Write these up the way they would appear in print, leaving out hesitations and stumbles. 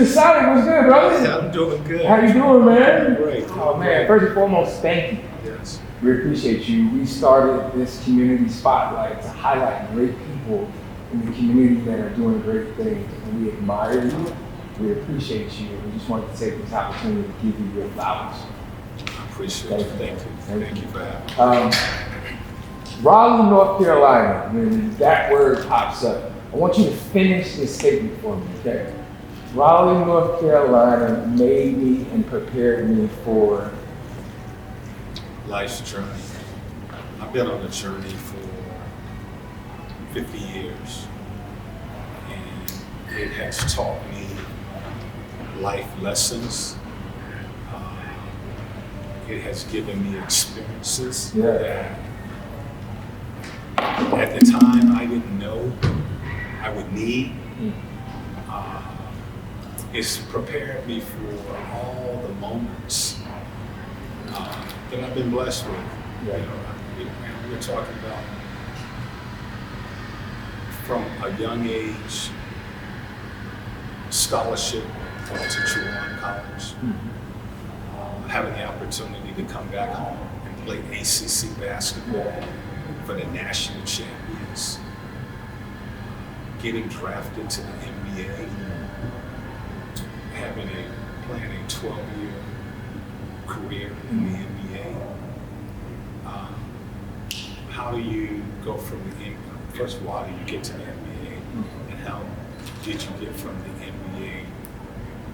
Mr. Sonic, what's good, brother? Yeah, I'm doing good. How you doing, man? Great. Oh, man, first and foremost, thank you. Yes. We appreciate you. We started this community spotlight to highlight great people in the community that are doing great things. And we admire you. We appreciate you. And we just wanted to take this opportunity to give you your flowers. I appreciate it. Thank you. Thank you for having me. Raleigh, North Carolina, when that word pops up, I want you to finish this statement for me, okay? Raleigh, North Carolina made me and prepared me for Life's journey. I've been on a journey for 50 years, and it has taught me life lessons. It has given me experiences that at the time I didn't know I would need. It's prepared me for all the moments that I've been blessed with. Yeah. You know, we're talking about from a young age, scholarship to Chuan College, having the opportunity to come back home and play ACC basketball for the national champions, getting drafted to the NBA, playing a 12-year career in the NBA. How do you go from the first of all, how do you get to the NBA, and how did you get from the NBA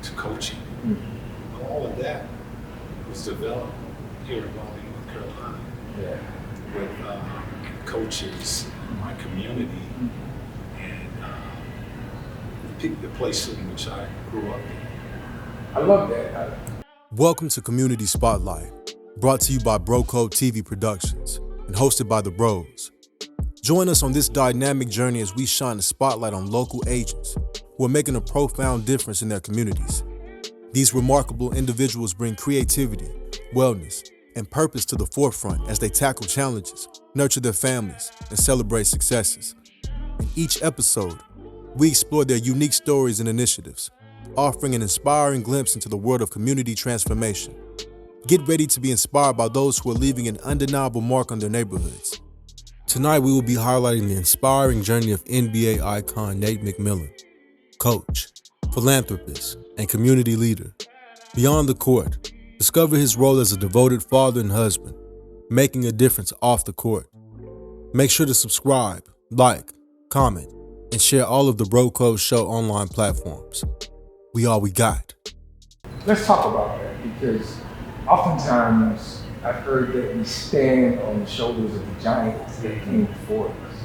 to coaching? All of that was developed here in Raleigh, North Carolina, with coaches in my community and the place in which I grew up in. I love that. Welcome to Community Spotlight, brought to you by Bro Code TV Productions and hosted by the Bros. Join us on this dynamic journey as we shine a spotlight on local agents who are making a profound difference in their communities. These remarkable individuals bring creativity, wellness, and purpose to the forefront as they tackle challenges, nurture their families, and celebrate successes. In each episode, we explore their unique stories and initiatives, offering an inspiring glimpse into the world of community transformation. Get ready to be inspired by those who are leaving an undeniable mark on their neighborhoods. Tonight, we will be highlighting the inspiring journey of NBA icon Nate McMillan, coach, philanthropist, and community leader. Beyond the court, discover his role as a devoted father and husband, making a difference off the court. Make sure to subscribe, like, comment, and share all of the Bro Code Show online platforms. We all we got. Let's talk about that, because oftentimes I've heard that we stand on the shoulders of the giants that came before us.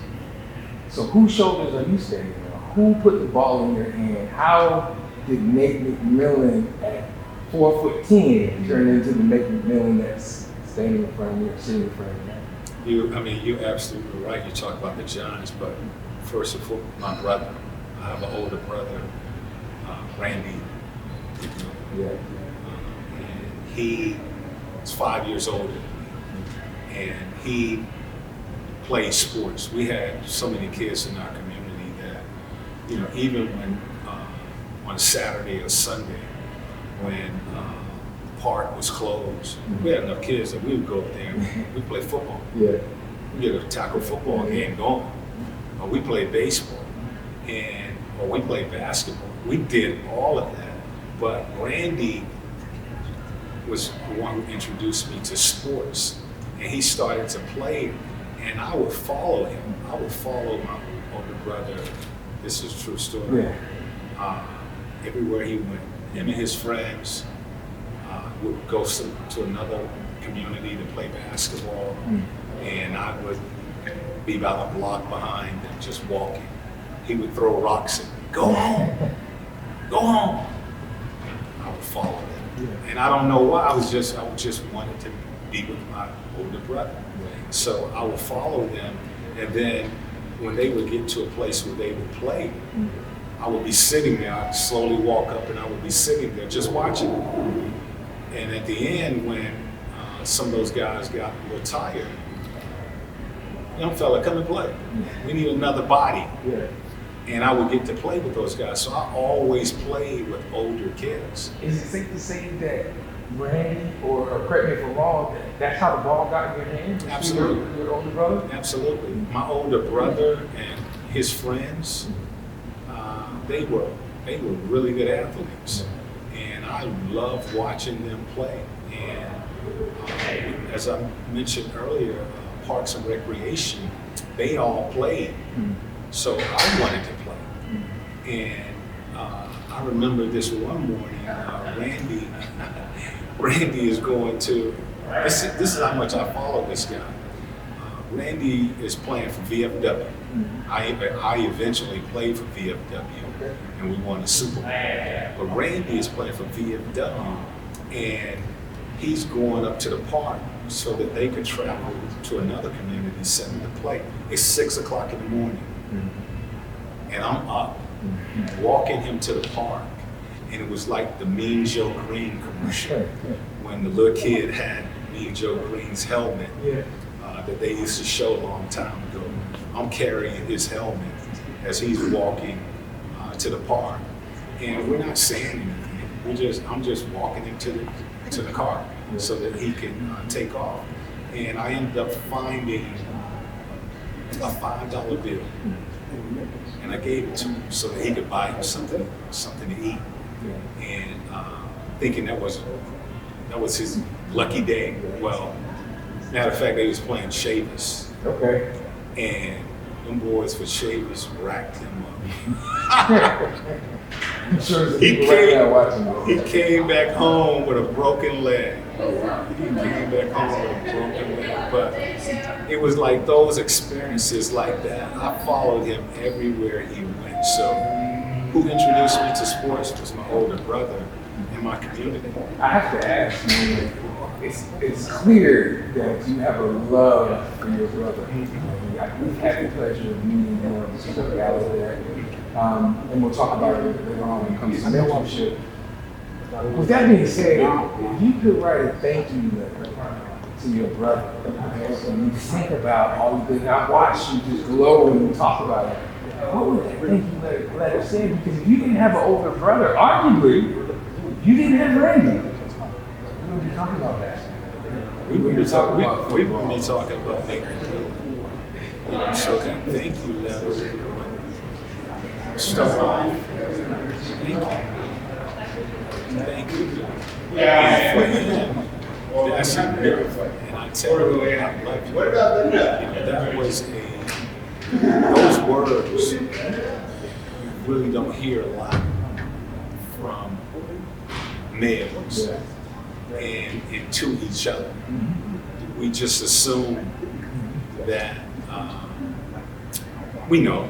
So whose shoulders are you standing on? Who put the ball in your hand? How did Nate McMillan at 4'10" turn into the Nate McMillan that's standing in front of me or sitting in front of me? You're absolutely right. You talk about the giants, but first of all, my brother. I have an older brother, Randy. Yeah. And he is 5 years older than me, and he played sports. We had so many kids in our community that, even when on Saturday or Sunday, when the park was closed, we had enough kids that we would go up there and we'd play football. Yeah. We get a tackle football game going. Or we played baseball, or we played basketball. We did all of that. But Randy was the one who introduced me to sports, and he started to play, and I would follow him. I would follow my older brother. This is a true story. Yeah. Everywhere he went, him and his friends would go to another community to play basketball, and I would be about a block behind and just walking. He would throw rocks at me. Go home. Go home. I would follow him. Yeah. And I don't know why. I just wanted to be with my older brother. Yeah. So I would follow them, and then when they would get to a place where they would play, I would be sitting there. I'd slowly walk up and I would be sitting there just watching them. And at the end, when some of those guys got a little tired, young fella, come and play. We need another body. Yeah. and I would get to play with those guys. So I always played with older kids. Is it safe to say that Randy, or correct me if I'm wrong, that's how the ball got in your hands? Absolutely. Your older brother? Absolutely. My older brother and his friends, they were really good athletes, and I loved watching them play. And as I mentioned earlier, Parks and Recreation, they all played, so I wanted to play. And I remember this one morning, Randy is going to. This is how much I follow this guy. Randy is playing for VFW. I eventually played for VFW, and we won a Super Bowl. But Randy is playing for VFW, and he's going up to the park so that they could travel to another community center to play. It's 6 o'clock in the morning, and I'm up, walking him to the park, and it was like the Mean Joe Green commercial when the little kid had Mean Joe Green's helmet. That they used to show a long time ago. I'm carrying his helmet as he's walking to the park, and we're not saying anything. I'm just walking him to the car so that he can take off. And I ended up finding a $5 bill, and I gave it to him so that he could buy him something to eat. And thinking that was his lucky day. Well, matter of fact, they was playing Chavis. Okay. And them boys for Chavis racked him up. I'm sure there's people right now watching this. He came back home with a broken leg. He came back home with a broken leg. But it was like those experiences like that. I followed him everywhere he went. So who introduced me to sports was my older brother in my community. I have to ask you, it's clear that you have a love for your brother. We've had the pleasure of meeting him at the gala there, and we'll talk about it later on when it comes to mentorship. With that being said, if you could write a thank you letter to your brother, and you think about all the things, I watched you just glow when you talk about it, what would that thank you letter say? Because if you didn't have an older brother, arguably, you didn't have Randy. We would be talking about that. We wouldn't be talking about making it. So that thank you letter. Start off. Thank you. And for him, that's a miracle. And I tell you, I love you. That was those words you really don't hear a lot from males and to each other. We just assume that we know.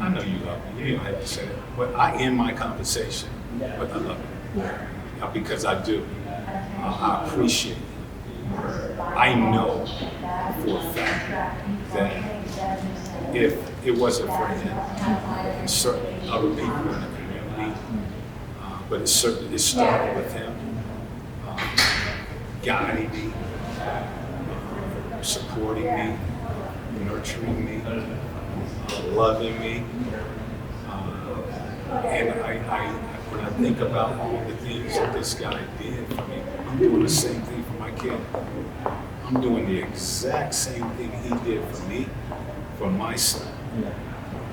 I know you love me. You don't have to say that. But I end my conversation with I love you. Because I do. I appreciate it. I know for a fact that if it wasn't for him and certain other people in the community, but it started with him, guiding me, supporting me, nurturing me, loving me. And when I think about all the things that this guy did for me, I'm doing the same thing for my kid. I'm doing the exact same thing he did for me, for my son.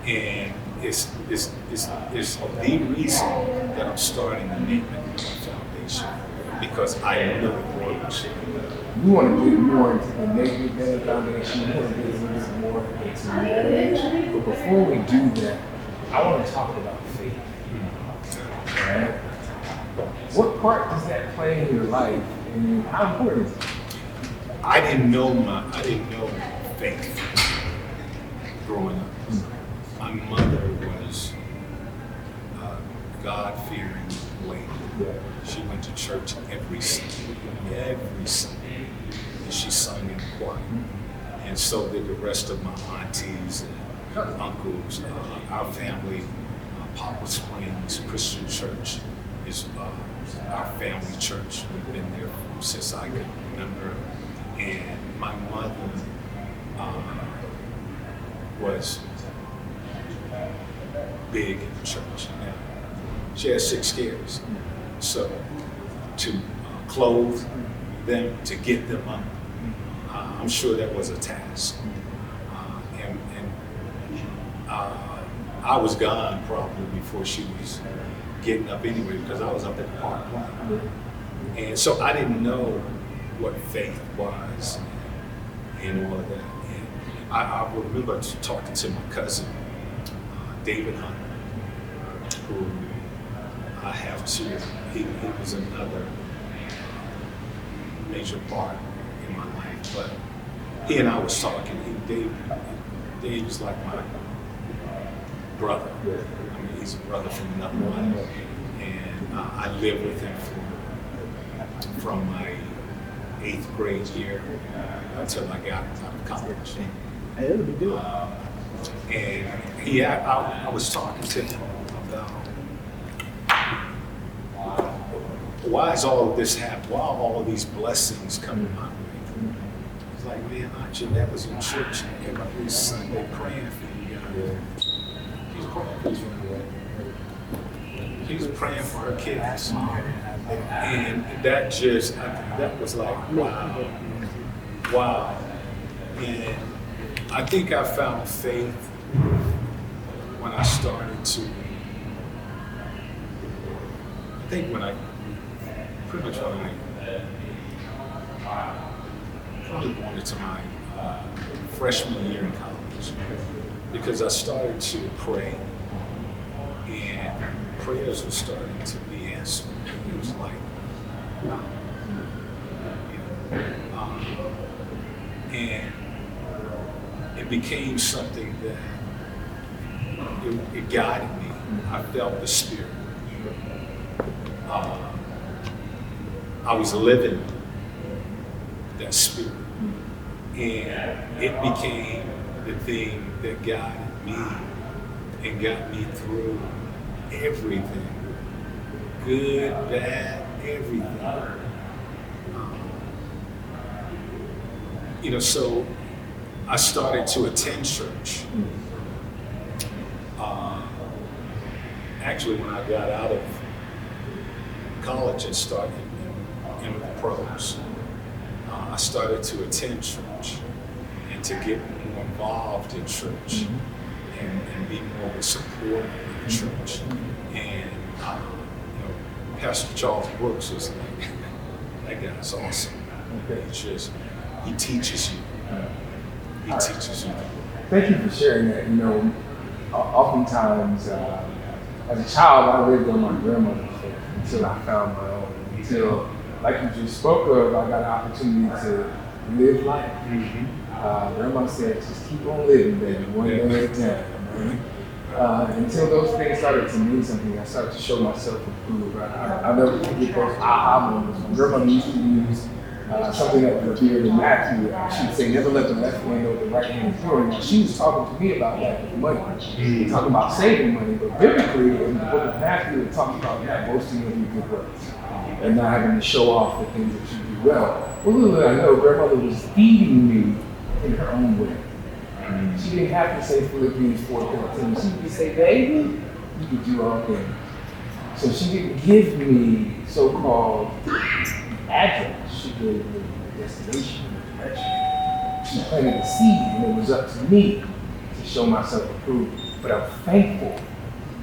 And it's the reason that I'm starting the McMillan Foundation, because I know it works. You want to get more into the McMillan Foundation, you want to get a little bit more into marriage. But before we do that, I want to talk about faith. Right? What part does that play in your life, and how important is it? I didn't know faith growing up. My mother was a God-fearing lady. She went to church every Sunday, and she sung in the choir. And so did the rest of my aunties and uncles. Our family, Papa Springs Christian Church, is our family church. We've been there since I could remember. And my mother was big in the church. Now, she had 6 kids. So to clothe them, to get them up, I'm sure that was a task. I was gone probably before she was getting up anyway, because I was up at the park. And so I didn't know what faith was and all of that. And I remember talking to my cousin, David Hunter, who I have to, he was another major part in my life. But he and I was talking, Dave was like my brother. I mean, he's a brother from another mother. And I lived with him from my 8th grade year until I got out of college. It'll be good. And I was talking to him about why is all of this happening? Why are all of these blessings coming my way? It's like, man, Aunt Jeanette was in church every Sunday praying for you guys. She's praying for you. She was praying for her kids. And that was like, wow. And I think I found faith when I started to, pretty much when I probably went into my freshman year in college, because I started to pray and prayers were starting to be answered. It was like, wow. And it became something that it guided me. I felt the Spirit. I was living that Spirit. And it became the thing that guided me and got me through everything. Good, bad, everything. So I started to attend church. Actually, when I got out of college and started in the pros, I started to attend church and to get more involved in church and be more of a supporter of the church. And Pastor Charles Brooks was like, that guy's awesome. He teaches you. He teaches you. Thank you for sharing that. Oftentimes, as a child, I lived on my grandmother's faith until I found my own. Until, like you just spoke of, I got an opportunity to live life. Grandma said, just keep on living, baby, one day at a time. Until those things started to mean something, I started to show myself approved. I'll never forget those aha moments. My grandmother used to use something that was revered in Matthew. She'd say, never let the left hand know what the right hand is doing. And she was talking to me about that with money. We're talking about saving money, but biblically, in the book of Matthew, it talks about not boasting of your good works and not having to show off the things that you do well. Well, little did I know, grandmother was feeding me in her own way. She didn't have to say Philippians 4:13. She could say, baby, you could do all things. So she didn't give me so-called address. She gave me the destination and the direction. She planted a seed, and it was up to me to show myself approved. But I'm thankful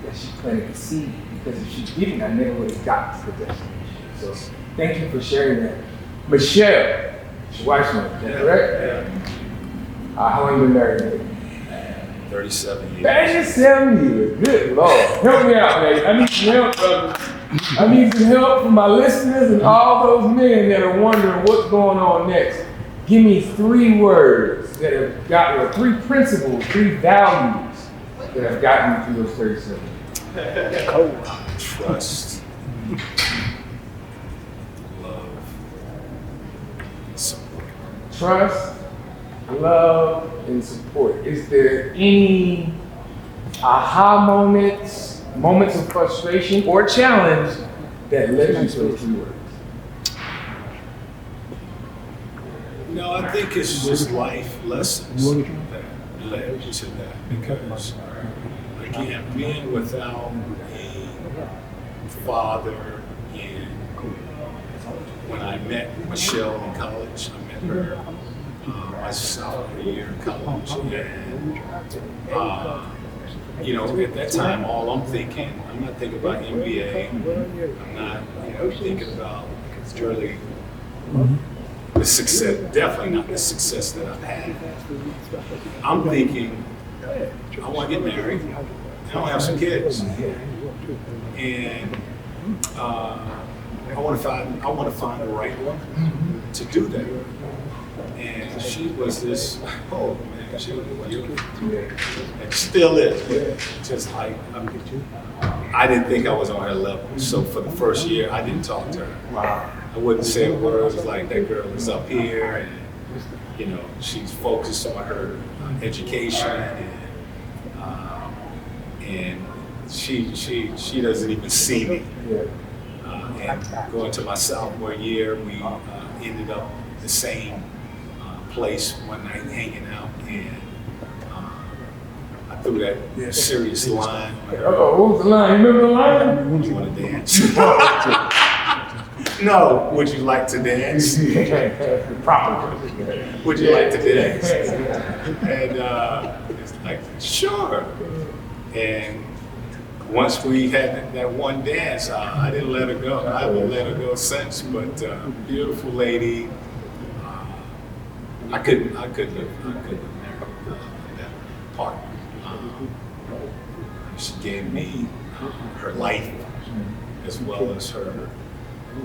that she planted the seed, because if she didn't, I never would have got to the destination. So thank you for sharing that. Michelle, your wife's name, is that correct? Yeah. How long you been married, baby? 37 years. 37 years. Good Lord. Help me out, baby. I need some help, brother. I need some help from my listeners and all those men that are wondering what's going on next. Give me 3 words that have gotten, or 3 principles, 3 values that have gotten you through those 37 years. Trust, love, and support. Trust, love, and support. Is there any aha moments of frustration or challenge that led you to those 3 words? No, I think it's just life lessons that led to that, because again, being without a father, and when I met Michelle in college, I met her my sophomore year in college, and you know, at that time, all I'm not thinking about MBA. I'm not, you know, thinking about really the success, definitely not the success that I've had. I'm thinking, I want to get married, and I want to have some kids, and I want to find the right woman to do that. And she was this, oh man, she was beautiful, and still is. Just like I didn't think I was on her level. So for the first year, I didn't talk to her. I wouldn't say a word. It was like that girl is up here, and you know, she's focused on her education, and she doesn't even see me. And going to my sophomore year, we ended up the same place one night hanging out, and I threw that serious line on her. Oh, what was the line? You remember the line? You want to dance? No. Would you like to dance? Proper. Would you like to dance? And it's like, sure. And once we had that one dance, I didn't let her go. I haven't let her go since. But beautiful lady. I couldn't have married that partner. She gave me her life as well as her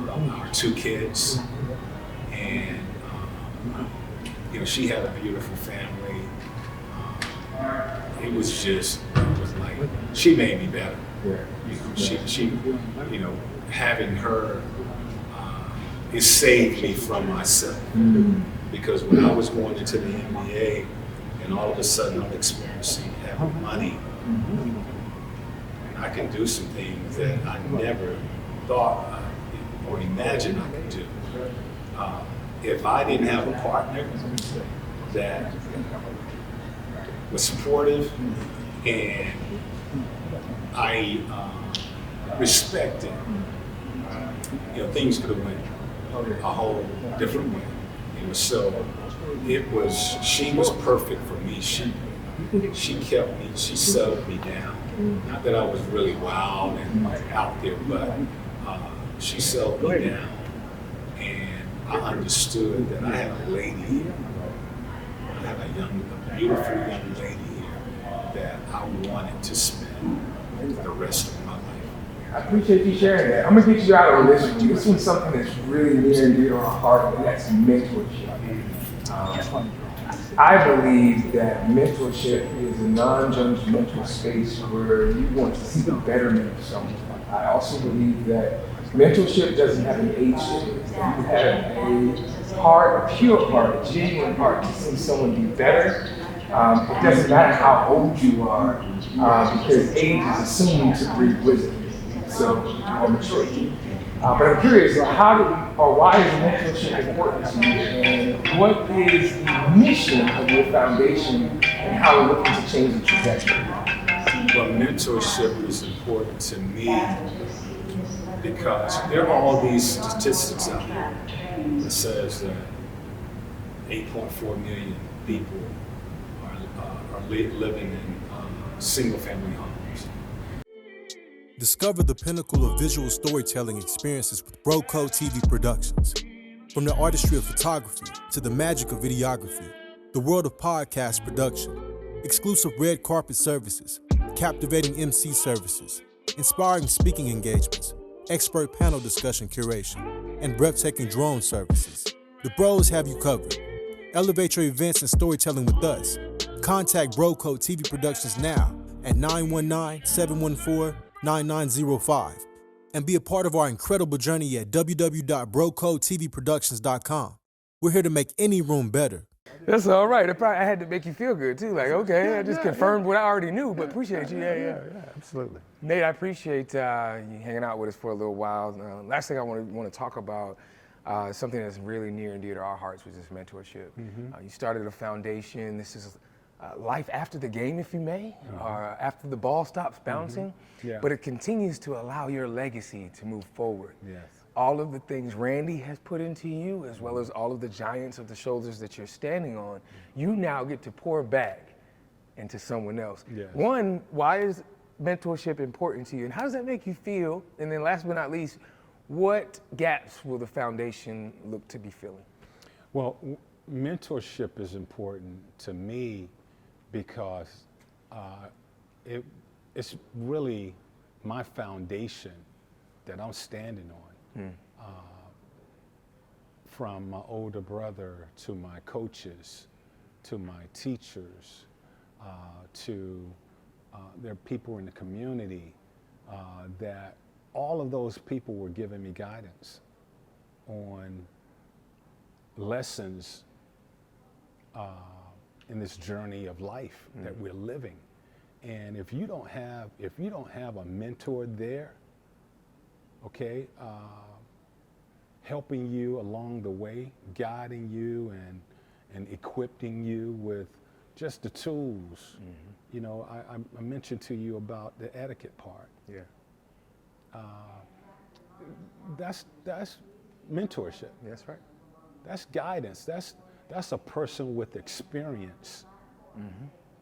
our two kids, and you know, she had a beautiful family. It was like she made me better. You know, she you know, having her it saved me from myself. Because when I was going into the MBA, and all of a sudden I'm experiencing having money, and I can do some things that I never thought or imagined I could do. If I didn't have a partner that was supportive and I respected, you know, things could have went a whole different way. So she was perfect for me. She kept me, she settled me down. Not that I was really wild and out there, but she settled me down. And I understood that I had a lady here. I had a beautiful young lady here that I wanted to spend the rest of my life. I appreciate you sharing that. I'm gonna get you out of this one. This one's something that's really near and dear to our heart, and that's mentorship. I believe that mentorship is a non-judgmental space where you want to see the betterment of someone. I also believe that mentorship doesn't have an age limit. You have a heart, a pure heart, a genuine heart to see someone be better. It doesn't matter how old you are, because age is assumed to breed wisdom. So, or maturity. But I'm curious, why is mentorship important to you, and what is the mission of your foundation, and how we're looking to change the trajectory? Well, mentorship is important to me because there are all these statistics out there that says that 8.4 million people are living in single-family homes. Discover the pinnacle of visual storytelling experiences with BroCo TV Productions. From the artistry of photography to the magic of videography, the world of podcast production, exclusive red carpet services, captivating MC services, inspiring speaking engagements, expert panel discussion curation, and breathtaking drone services. The Bros have you covered. Elevate your events and storytelling with us. Contact BroCo TV Productions now at 919-714-9905 and be a part of our incredible journey at www.brocotvproductions.com. We're here to make any room better. That's all right. I had to make you feel good too. Like, okay, I just confirmed what I already knew, but appreciate you. Yeah, absolutely. Nate, I appreciate you hanging out with us for a little while. Last thing I want to talk about something that's really near and dear to our hearts, which is mentorship. You started a foundation. This is life after the game, if you may, or after the ball stops bouncing. Yeah. But it continues to allow your legacy to move forward. Yes. All of the things Randy has put into you, as well as all of the giants of the shoulders that you're standing on, you now get to pour back into someone else. Yes. One, why is mentorship important to you, and how does that make you feel? And then last but not least, what gaps will the foundation look to be filling? Well, mentorship is important to me because it's really my foundation that I'm standing on. From my older brother to my coaches, to my teachers, to there are people in the community that all of those people were giving me guidance on lessons in this journey of life that we're living. And if you don't have a mentor there, okay, helping you along the way, guiding you and equipping you with just the tools. You know, I mentioned to you about the etiquette part. Yeah. That's mentorship. That's right. That's guidance. That's a person with experience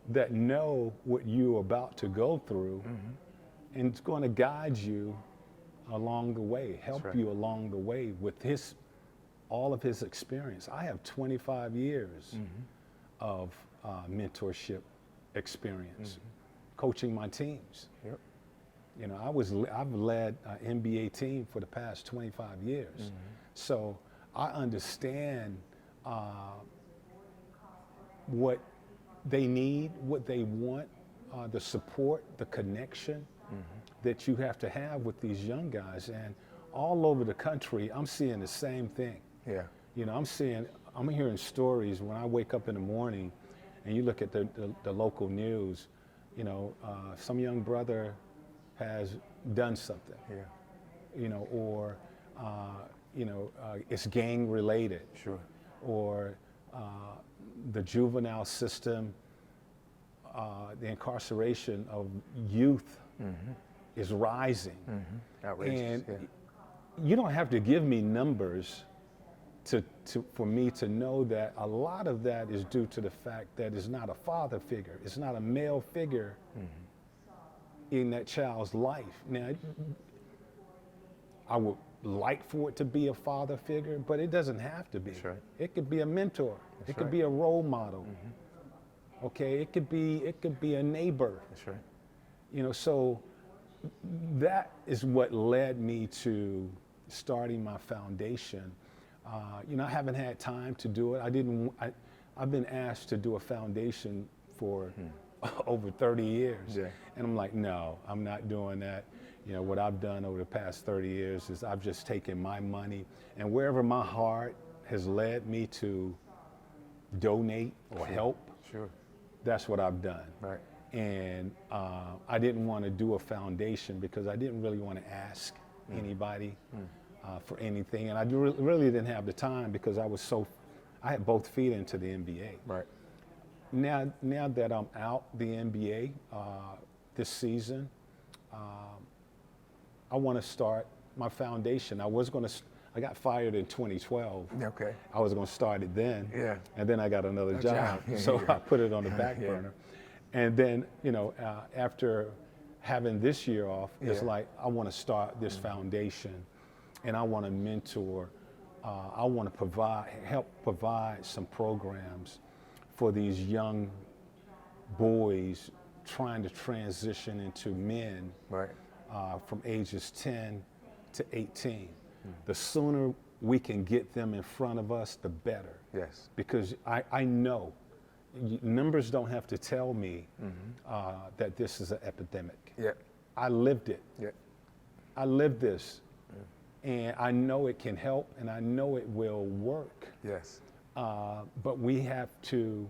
that know what you're about to go through and it's going to guide you along the way, help you along the way with all of his experience. I have 25 years of mentorship experience, coaching my teams. Yep. You know, I've led an NBA team for the past 25 years. So I understand what they need, what they want, the support, the connection that you have to have with these young guys. And all over the country, I'm seeing the same thing. Yeah. You know, I'm hearing stories when I wake up in the morning and you look at the local news, you know, some young brother has done something. Yeah. You know, or, it's gang related. Sure. Or the juvenile system, the incarceration of youth is rising. Outrageous. And you don't have to give me numbers for me to know that a lot of that is due to the fact that it's not a father figure. It's not a male figure in that child's life. Now, I would like for it to be a father figure, but it doesn't have to be. That's right. It could be a mentor. That's it could right. be a role model. Okay, it could be a neighbor. That's right. You know, so that is what led me to starting my foundation. You know, I haven't had time to do it. I've been asked to do a foundation for over 30 years. Yeah. And I'm like, no, I'm not doing that. You know, what I've done over the past 30 years is I've just taken my money and wherever my heart has led me to donate or help, that's what I've done. Right. And I didn't want to do a foundation because I didn't really want to ask anybody for anything. And I really didn't have the time because I had both feet into the NBA. Right. Now that I'm out the NBA this season, I want to start my foundation. I got fired in 2012. Okay. I was going to start it then. Yeah. And then I got another job. Yeah, So yeah. I put it on the back burner. And then, you know, after having this year off, it's like I want to start this foundation and I want to mentor. I want to help provide some programs for these young boys trying to transition into men from ages 10 to 18. The sooner we can get them in front of us, the better. Yes. Because I know, numbers don't have to tell me that this is an epidemic. Yeah. I lived it. Yeah. I lived this. And I know it can help and I know it will work. Yes. But we have to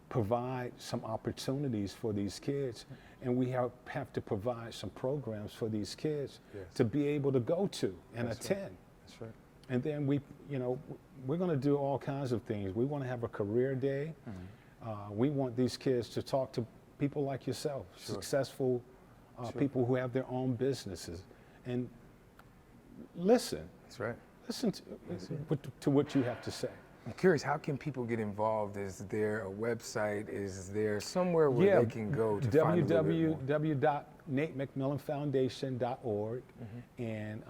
provide some opportunities for these kids and we have to provide some programs for these kids to be able to go to and attend. That's right. And then we're going to do all kinds of things. We want to have a career day. We want these kids to talk to people like yourself, successful people who have their own businesses, and listen. That's right. Listen to what you have to say. I'm curious, how can people get involved? Is there a website? Is there somewhere where they can go to find a little bit more? www.natemcmillanfoundation.org, and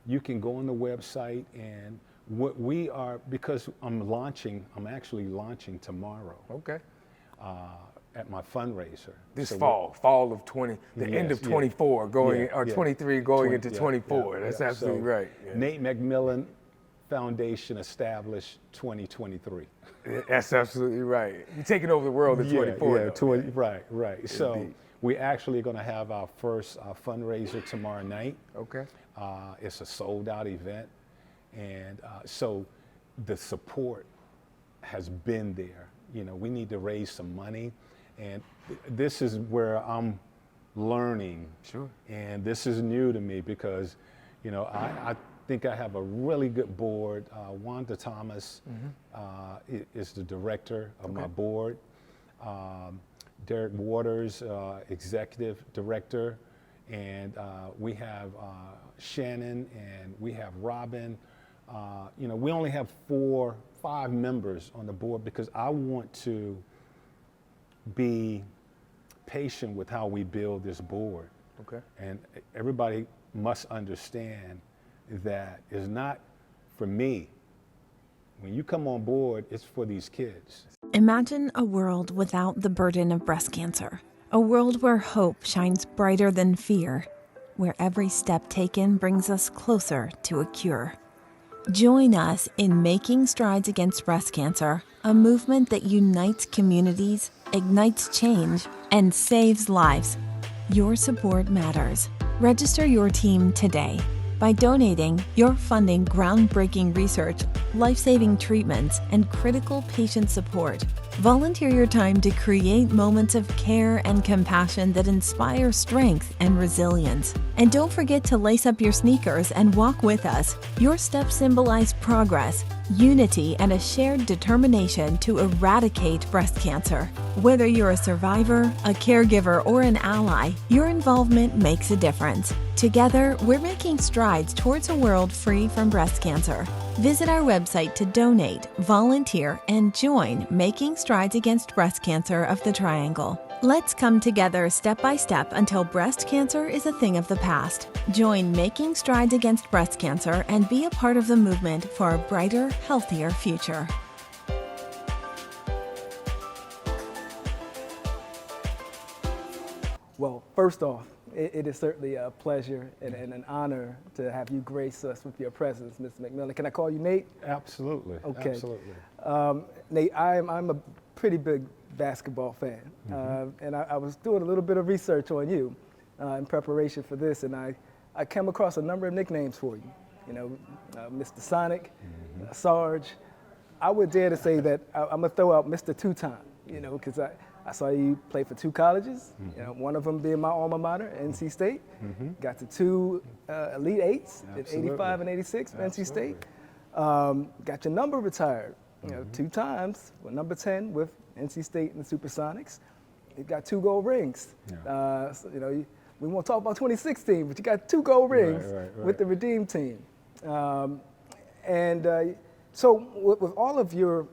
you can go on the website, and what we are, because I'm actually launching tomorrow. Okay. At my fundraiser. This So fall of 20, the end of 24 going, or 23 going into 24. That's absolutely right. Yeah. Nate McMillan Foundation established 2023. That's absolutely right. You're taking over the world in 24. Yeah, 20, right. So we're actually going to have our first fundraiser tomorrow night. Okay. It's a sold out event. And so the support has been there. You know, we need to raise some money. And this is where I'm learning. Sure. And this is new to me because, you know, I think I have a really good board. Wanda Thomas is the director of my board. Derek Waters, executive director. And we have Shannon, and we have Robin. You know, we only have 5 members on the board because I want to be patient with how we build this board. Okay. And everybody must understand that it's not for me. When you come on board, it's for these kids. Imagine a world without the burden of breast cancer. A world where hope shines brighter than fear, where every step taken brings us closer to a cure. Join us in Making Strides Against Breast Cancer, a movement that unites communities, ignites change, and saves lives. Your support matters. Register your team today. By donating, you're funding groundbreaking research, life-saving treatments, and critical patient support. Volunteer your time to create moments of care and compassion that inspire strength and resilience. And don't forget to lace up your sneakers and walk with us. Your steps symbolize progress, unity, and a shared determination to eradicate breast cancer. Whether you're a survivor, a caregiver, or an ally, your involvement makes a difference. Together, we're making strides towards a world free from breast cancer. Visit our website to donate, volunteer, and join Making Strides Against Breast Cancer of the Triangle. Let's come together step by step until breast cancer is a thing of the past. Join Making Strides Against Breast Cancer and be a part of the movement for a brighter, healthier future. Well, first off, it is certainly a pleasure and an honor to have you grace us with your presence, Mr. McMillan. Can I call you Nate? Absolutely. Okay. Absolutely. Nate, I'm a pretty big basketball fan, and I was doing a little bit of research on you in preparation for this, and I came across a number of nicknames for you. You know, Mr. Sonic, Sarge. I would dare to say that I'm gonna throw out Mr. Two-Time. You know, because I saw you play for 2 colleges, you know, one of them being my alma mater, NC State. Got to 2 Elite Eights in 85 and 86 for NC State. Got your number retired, you know, 2 times, number 10 with NC State and the Supersonics. You got 2 gold rings. So, you know, we won't talk about 2016, but you got 2 gold rings with the Redeem team. So with all of your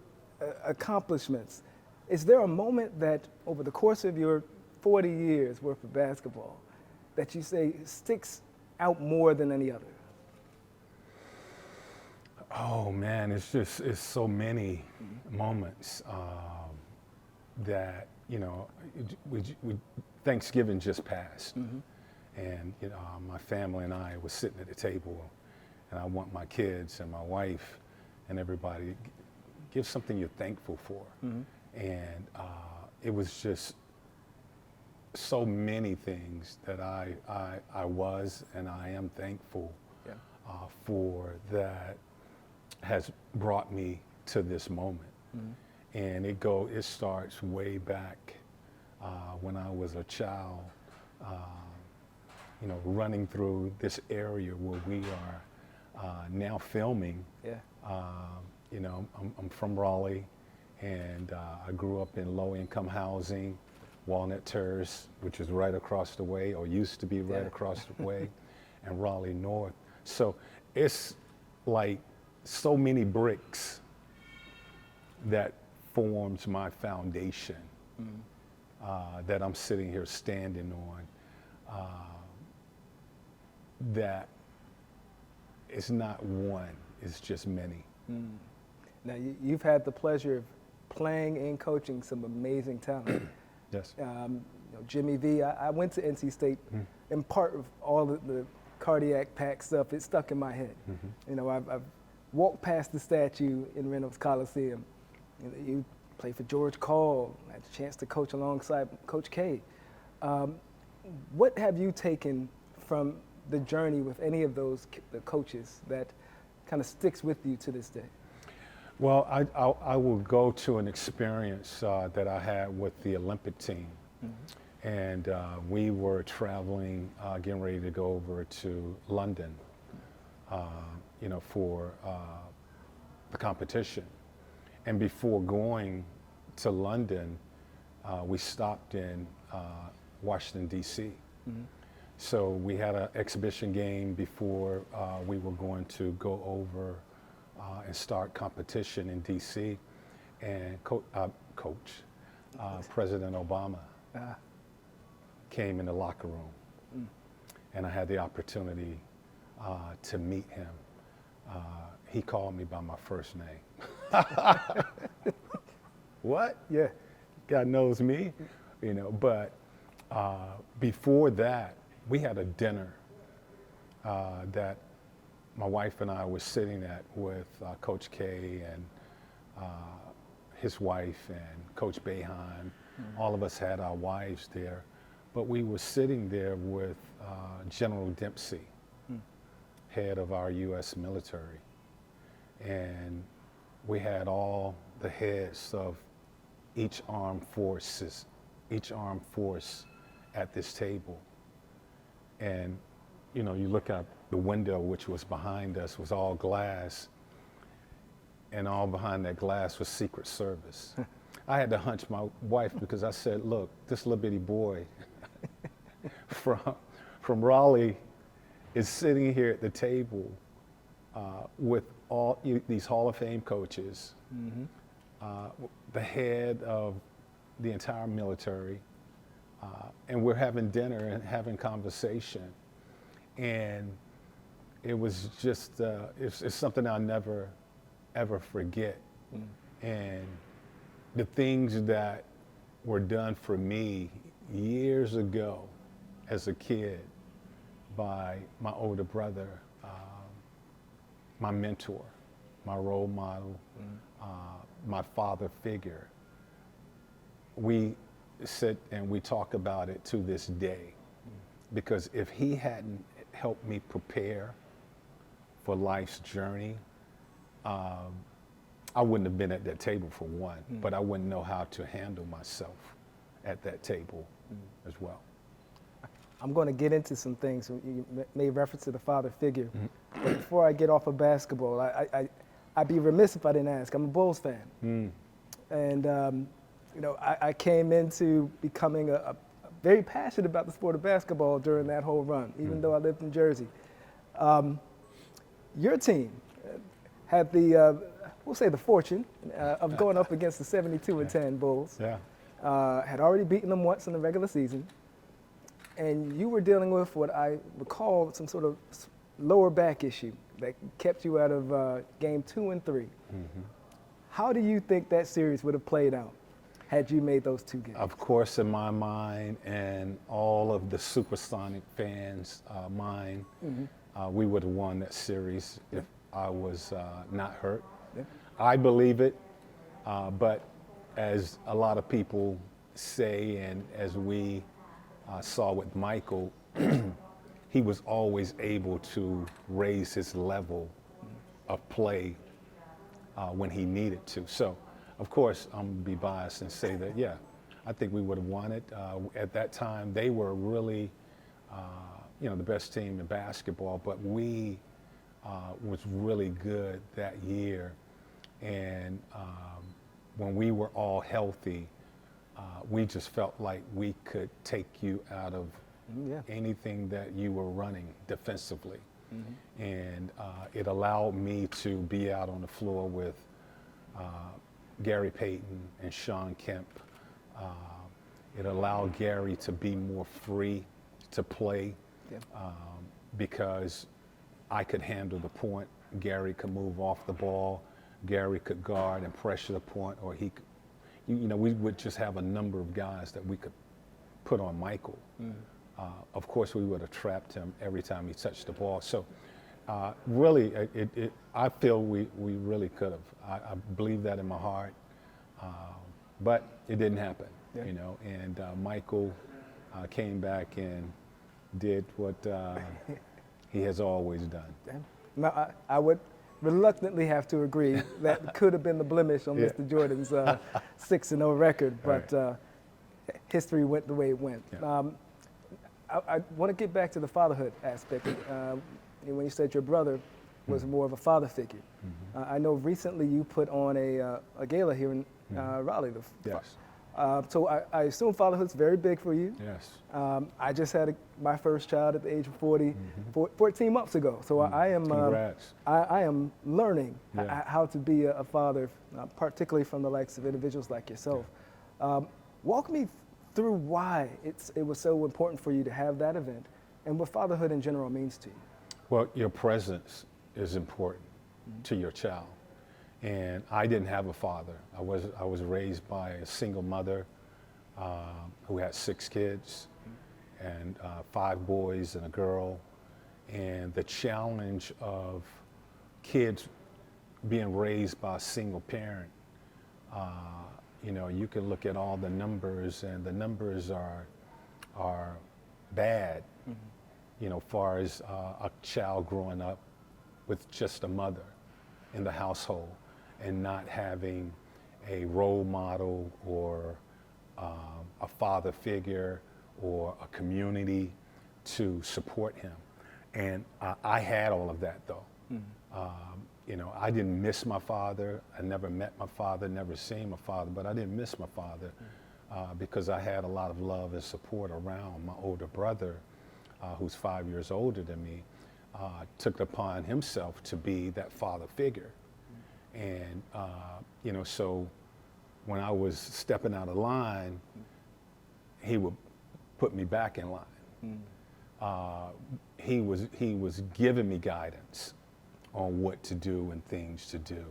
accomplishments, is there a moment that over the course of your 40 years worth of basketball that you say sticks out more than any other? Oh man, it's so many moments that, you know, Thanksgiving just passed, and you know, my family and I was sitting at the table, and I want my kids and my wife and everybody to give something you're thankful for. And it was just so many things that I was and I am thankful for, that has brought me to this moment. And it starts way back when I was a child, you know, running through this area where we are now filming. You know, I'm from Raleigh. And I grew up in low-income housing, Walnut Terrace, which is right across the way, or used to be right across the way, and Raleigh North. So it's like so many bricks that forms my foundation that I'm sitting here standing on, that it's not one, it's just many. Now, you've had the pleasure of playing and coaching some amazing talent. Yes. Jimmy V, I went to NC State, and part of all the cardiac pack stuff, it stuck in my head. I've walked past the statue in Reynolds Coliseum. You played for George Call, I had a chance to coach alongside Coach K. What have you taken from the journey with any of those the coaches that kind of sticks with you to this day? Well, I will go to an experience that I had with the Olympic team. And we were traveling, getting ready to go over to London, for the competition. And before going to London, we stopped in Washington, D.C. So we had an exhibition game before we were going to go over and start competition in D.C. And President Obama came in the locker room, and I had the opportunity to meet him. He called me by my first name. What? Yeah, God knows me, but before that, we had a dinner that my wife and I were sitting at with Coach K and his wife and Coach Behan. All of us had our wives there, but we were sitting there with General Dempsey, head of our U.S. military. And we had all the heads of each armed force at this table. And, you look out the window, which was behind us, was all glass, and all behind that glass was Secret Service. I had to hunch my wife because I said, look, this little bitty boy from Raleigh is sitting here at the table with all these Hall of Fame coaches, the head of the entire military, and we're having dinner and having conversation. And it was just, it's something I'll never, ever forget. And the things that were done for me years ago as a kid by my older brother, my mentor, my role model, my father figure. We sit and we talk about it to this day, because if he hadn't helped me prepare for life's journey, I wouldn't have been at that table for one, but I wouldn't know how to handle myself at that table as well. I'm going to get into some things. You made reference to the father figure. But before I get off of basketball, I'd be remiss if I didn't ask. I'm a Bulls fan. And, I came into becoming very passionate about the sport of basketball during that whole run, even though I lived in Jersey. Your team had the, we'll say the fortune of going up against the 72-10 Bulls. Had already beaten them once in the regular season. And you were dealing with what I recall some sort of lower back issue that kept you out of game 2 and 3. How do you think that series would have played out had you made those 2 games? Of course, in my mind and all of the Supersonic fans' mind, we would have won that series if I was not hurt. I believe it, but as a lot of people say, and as we saw with Michael, he was always able to raise his level of play when he needed to. So, of course, I'm going to be biased and say that, yeah, I think we would have won it. At that time, they were really, the best team in basketball, but we was really good that year. And when we were all healthy, we just felt like we could take you out of anything that you were running defensively. And it allowed me to be out on the floor with Gary Payton and Sean Kemp. It allowed Gary to be more free to play because I could handle the point. Gary could move off the ball. Gary could guard and pressure the point, or he could, we would just have a number of guys that we could put on Michael. Of course, we would have trapped him every time he touched the ball. So really, I feel we really could have. I believe that in my heart, but it didn't happen, and Michael came back and did what he has always done. Now, I would reluctantly have to agree that could have been the blemish on Mr. Jordan's 6-0 record, but history went the way it went. I want to get back to the fatherhood aspect. When you said your brother was more of a father figure, I know recently you put on a gala here in Raleigh. Yes. So I assume fatherhood's very big for you. Yes. I just had my first child at the age of 14 months ago. So I am Congrats. I am learning how to be a father, particularly from the likes of individuals like yourself. Walk me through why it was so important for you to have that event and what fatherhood in general means to you. Well, your presence is important to your child. And I didn't have a father. I was raised by a single mother who had 6 kids and 5 boys and a girl. And the challenge of kids being raised by a single parent, you can look at all the numbers, and the numbers are bad, far as a child growing up with just a mother in the household and not having a role model or a father figure or a community to support him. And I had all of that, though. I didn't miss my father. I never met my father, never seen my father, but I didn't miss my father because I had a lot of love and support around. My older brother, who's 5 years older than me, took it upon himself to be that father figure. And, so when I was stepping out of line, he would put me back in line. He was giving me guidance on what to do and things to do.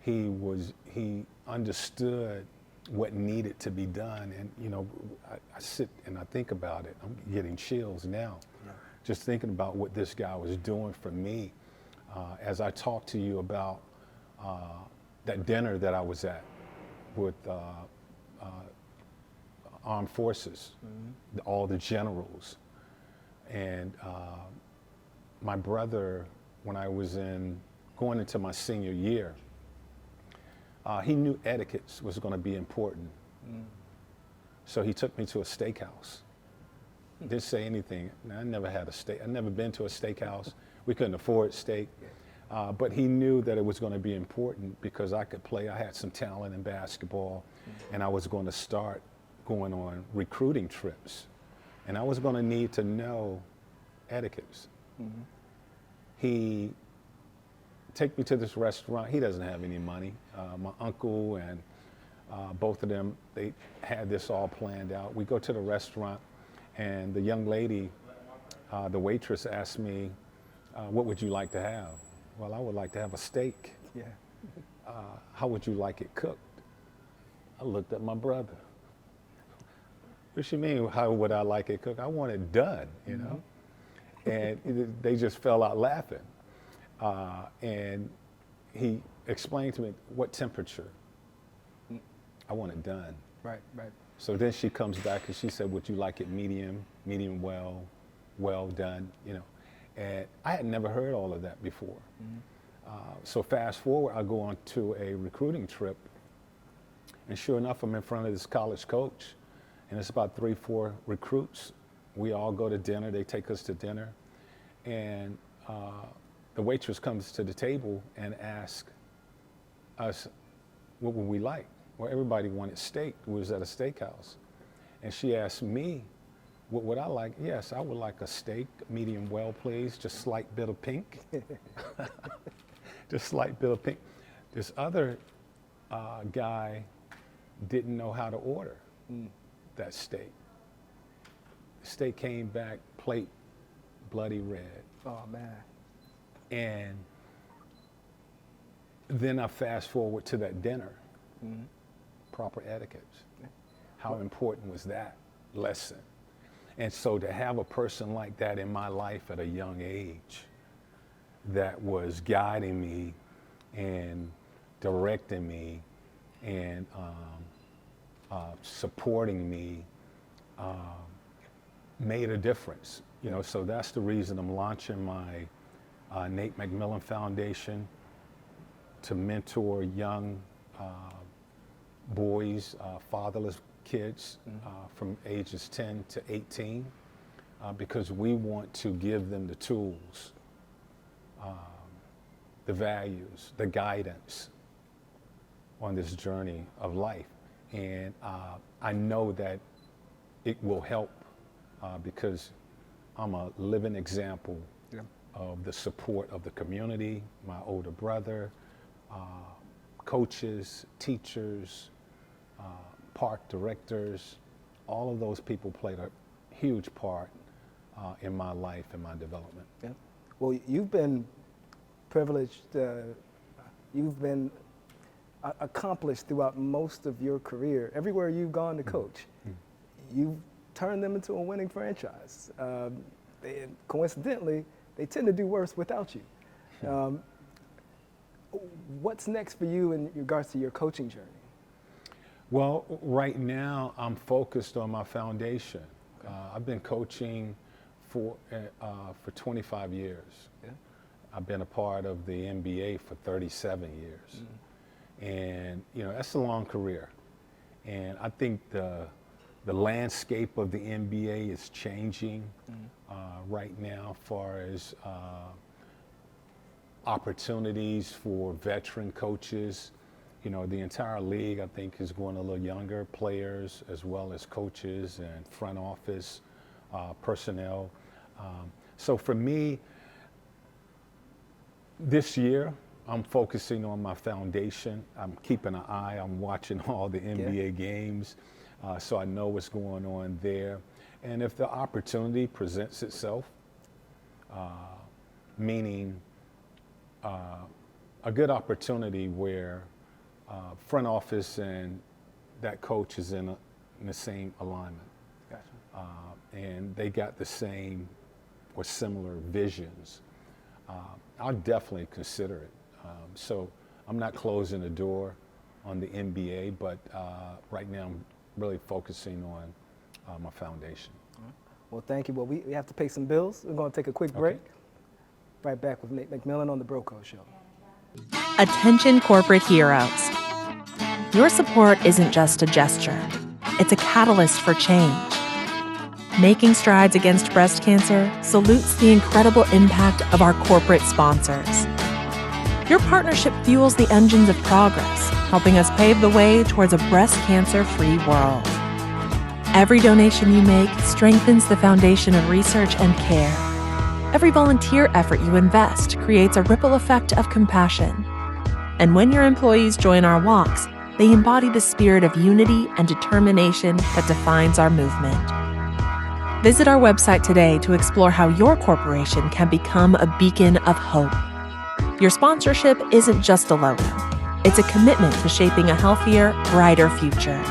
He understood what needed to be done. And, I sit and I think about it. I'm getting chills now, just thinking about what this guy was doing for me. As I talk to you about that dinner that I was at with armed forces, all the generals. And my brother, when I was going into my senior year, he knew etiquette was going to be important. So he took me to a steakhouse. Didn't say anything. I never had a steak. I'd never been to a steakhouse. We couldn't afford steak. But he knew that it was going to be important because I could play. I had some talent in basketball, and I was going to start going on recruiting trips. And I was going to need to know etiquette. He take me to this restaurant. He doesn't have any money. My uncle and both of them, they had this all planned out. We go to the restaurant, and the young lady, the waitress, asked me, what would you like to have? Well, I would like to have a steak. How would you like it cooked? I looked at my brother. What you mean, how would I like it cooked? I want it done, And they just fell out laughing. And he explained to me what temperature. I want it done. Right. So then she comes back and she said, would you like it medium well done, And I had never heard all of that before. So fast forward, I go on to a recruiting trip, and sure enough, I'm in front of this college coach, and it's about 3-4 recruits. We all go to dinner. They take us to dinner, and the waitress comes to the table and asks us, what would we like? Well, everybody wanted steak. We was at a steakhouse. And she asked me, what would I like? Yes, I would like a steak, medium well, please, just slight bit of pink. Just slight bit of pink. This other guy didn't know how to order that steak. The steak came back, plate bloody red. Oh, man. And then I fast forward to that dinner. Proper etiquette. How important was that lesson? And so to have a person like that in my life at a young age that was guiding me and directing me and supporting me made a difference. You know, so that's the reason I'm launching my Nate McMillan Foundation to mentor young boys, fatherless kids from ages 10 to 18, because we want to give them the tools, the values, the guidance on this journey of life. And I know that it will help because I'm a living example of the support of the community, my older brother, coaches, teachers, park directors, all of those people played a huge part in my life and my development. Yeah. Well, you've been privileged, you've been accomplished throughout most of your career. Everywhere you've gone to coach, you've turned them into a winning franchise. And coincidentally, they tend to do worse without you. What's next for you in regards to your coaching journey? Well, right now I'm focused on my foundation. I've been coaching for 25 years. Yeah. I've been a part of the NBA for 37 years. And you know, that's a long career. And I think the landscape of the NBA is changing right now as far as opportunities for veteran coaches. You know, the entire league, I think, is going a little younger, players as well as coaches and front office personnel. So for me, this year, I'm focusing on my foundation. I'm keeping an eye. I'm watching all the NBA games, so I know what's going on there. And if the opportunity presents itself, meaning a good opportunity where front office and that coach is in the same alignment. Gotcha. And they got the same or similar visions. I'll definitely consider it. So I'm not closing the door on the NBA, but right now I'm really focusing on my foundation. Well, thank you. Well, we have to pay some bills. We're going to take a quick break. Right back with Nate McMillan on The Broco Show. Attention corporate heroes. Your support isn't just a gesture. It's a catalyst for change. Making Strides Against Breast Cancer salutes the incredible impact of our corporate sponsors. Your partnership fuels the engines of progress, helping us pave the way towards a breast cancer-free world. Every donation you make strengthens the foundation of research and care. Every volunteer effort you invest creates a ripple effect of compassion. And when your employees join our walks, they embody the spirit of unity and determination that defines our movement. Visit our website today to explore how your corporation can become a beacon of hope. Your sponsorship isn't just a logo. It's a commitment to shaping a healthier, brighter future.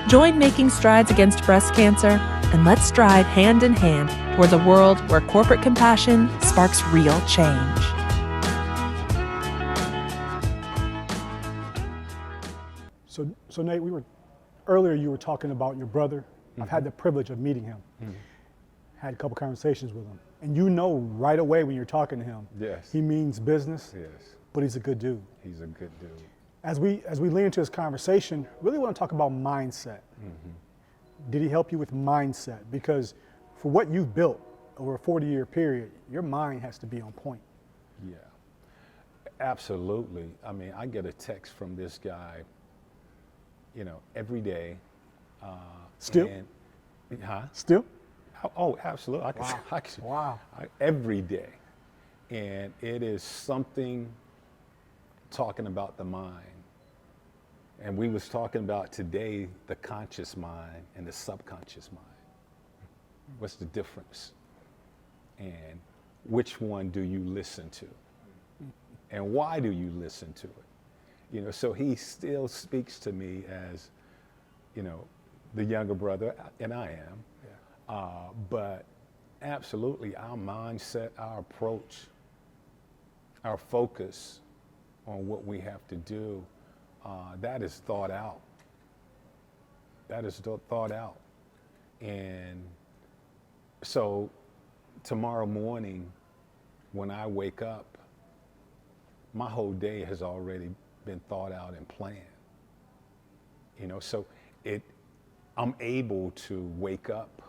Join Making Strides Against Breast Cancer, and let's stride hand in hand towards a world where corporate compassion sparks real change. So Nate, earlier you were talking about your brother. I've had the privilege of meeting him. Had a couple conversations with him. And you know right away when you're talking to him, Yes. he means business, Yes. but he's a good dude. He's a good dude. As we lean into this conversation, really want to talk about mindset. Did he help you with mindset? Because for what you've built over a 40-year period, your mind has to be on point. Yeah, absolutely. I mean, I get a text from this guy every day. Still? Huh? Still? Oh, absolutely. Wow. Every day. And it is something talking about the mind. And we was talking about today the conscious mind and the subconscious mind. What's the difference? And which one do you listen to? And why do you listen to it? So he still speaks to me as, the younger brother, and I am. Yeah. But absolutely, our mindset, our approach, our focus on what we have to do, that is thought out. That is thought out. And so tomorrow morning, when I wake up, my whole day has already been thought out and planned. So I'm able to wake up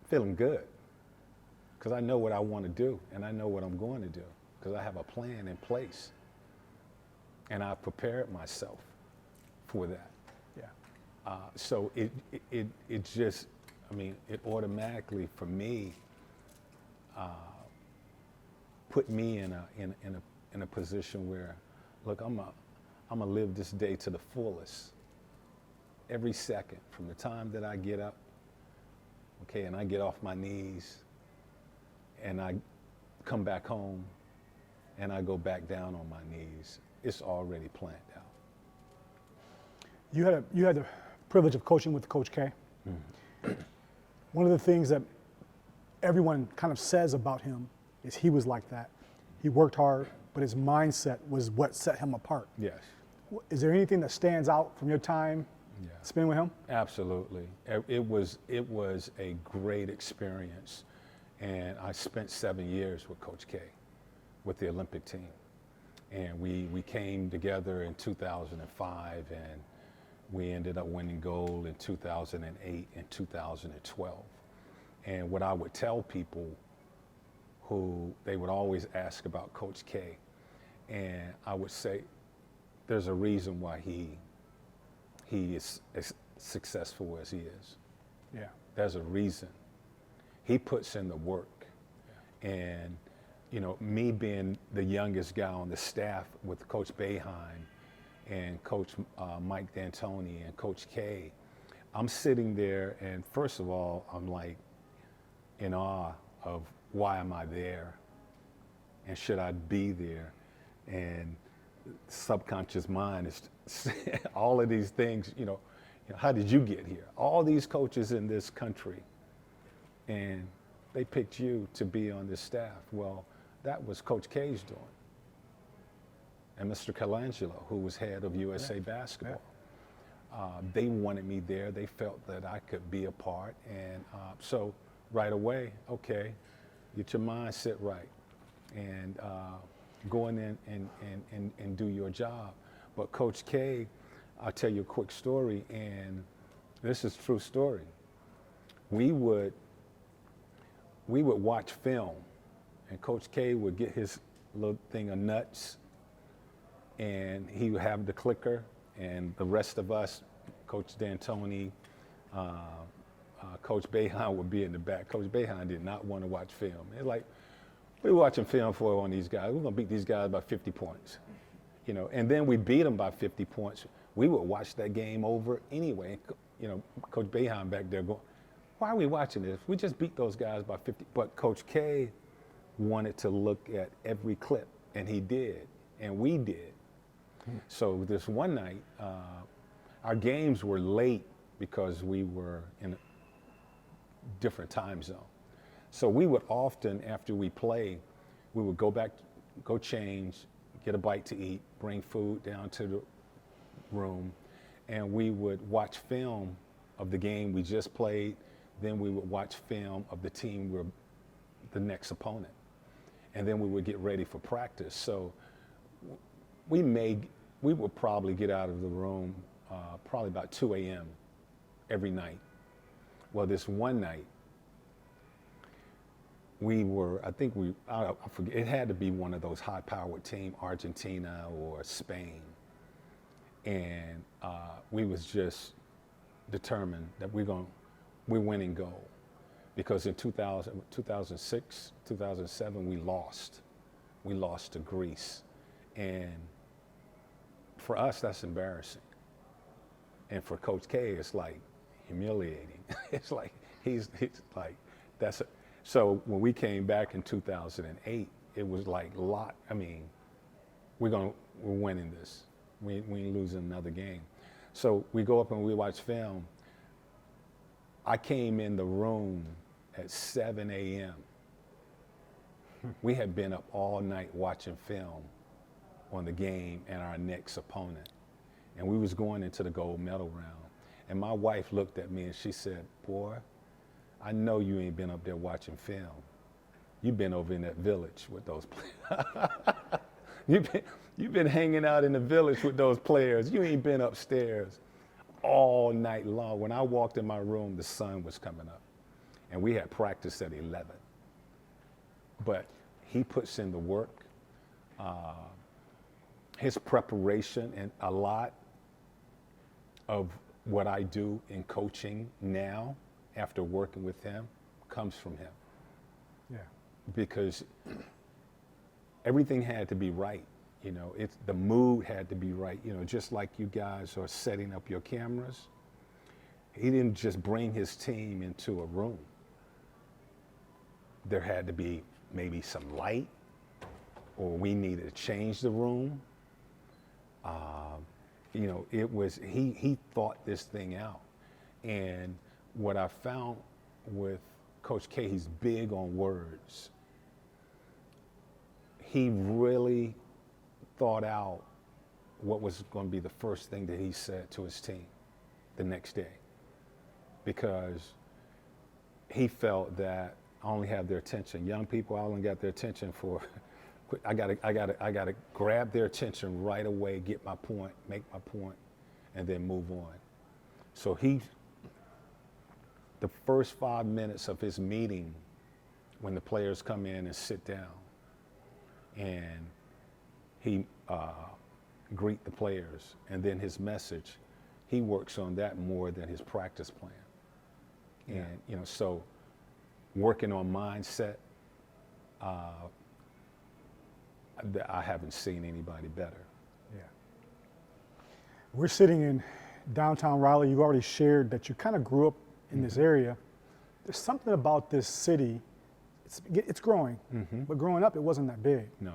feeling good because I know what I want to do and I know what I'm going to do because I have a plan in place and I've prepared myself for that. Yeah. So it just, it automatically for me put me in a position where, look, I'm gonna live this day to the fullest. Every second, from the time that I get up, and I get off my knees, and I come back home, and I go back down on my knees, it's already planned out. You had the privilege of coaching with Coach K. Mm-hmm. One of the things that everyone kind of says about him is he was like that. He worked hard, but his mindset was what set him apart. Yes. Is there anything that stands out from your time spending with him? Absolutely. It was a great experience. And I spent 7 years with Coach K, with the Olympic team. And we came together in 2005, and we ended up winning gold in 2008 and 2012. And what I would tell people who they would always ask about Coach K, and I would say, there's a reason why he is as successful as he is. Yeah. There's a reason. He puts in the work. Yeah. And, me being the youngest guy on the staff with Coach Boeheim and Coach Mike D'Antoni and Coach K, I'm sitting there and first of all, I'm like in awe of why am I there? And should I be there? And subconscious mind is all of these things, how did you get here? All these coaches in this country, and they picked you to be on this staff. Well, that was Coach K's doing. And Mr. Colangelo, who was head of USA Basketball. Yeah. They wanted me there. They felt that I could be a part. And so right away, okay, get your mindset right. And go in and do your job. But Coach K, I'll tell you a quick story, and this is a true story. We would watch film, and Coach K would get his little thing of nuts, and he would have the clicker, and the rest of us, Coach D'Antoni, Coach Boeheim would be in the back. Coach Boeheim did not want to watch film. It's like, we're watching film for on these guys. We're gonna beat these guys by 50 points, and then we beat them by 50 points. We would watch that game over anyway. Coach Boeheim back there going, why are we watching this? We just beat those guys by 50. But Coach K wanted to look at every clip, and he did, and we did. So this one night, our games were late because we were in a different time zone. So we would often, after we play, we would go back, go change, get a bite to eat, bring food down to the room, and we would watch film of the game we just played. Then we would watch film of the team we're the next opponent. And then we would get ready for practice. So we would probably get out of the room probably about 2 a.m. every night. Well, this one night, I forget, it had to be one of those high-powered teams, Argentina or Spain. And we was just determined that we're winning gold. Because in 2006, 2007, we lost. We lost to Greece. And for us, that's embarrassing. And for Coach K, it's like humiliating. It's like, he's like, so when we came back in 2008, it was like we're winning this. We ain't losing another game. So we go up and we watch film. I came in the room at 7 a.m. We had been up all night watching film on the game and our next opponent. And we was going into the gold medal round. And my wife looked at me and she said, boy, I know you ain't been up there watching film. You've been over in that village with those players. You've been hanging out in the village with those players. You ain't been upstairs all night long. When I walked in my room, the sun was coming up. And we had practice at 11. But he puts in the work. His preparation, and a lot of what I do in coaching now, after working with him, comes from him. Yeah. Because everything had to be right. You know, the mood had to be right. You know, just like you guys are setting up your cameras, he didn't just bring his team into a room. There had to be maybe some light, or we needed to change the room. You know, it was, he thought this thing out. And what I found with Coach K, he's big on words. He really thought out what was going to be the first thing that he said to his team the next day, because he felt that I only have their attention. Young people, I only got their attention for, I gotta grab their attention right away, get my point, make my point, and then move on. So the first 5 minutes of his meeting, when the players come in and sit down, and he greet the players, and then his message, he works on that more than his practice plan. And you know, so working on mindset, I haven't seen anybody better. Yeah. We're sitting in downtown Raleigh. You already shared that you kind of grew up in this area. There's something about this city, it's growing, but growing up it wasn't that big. No.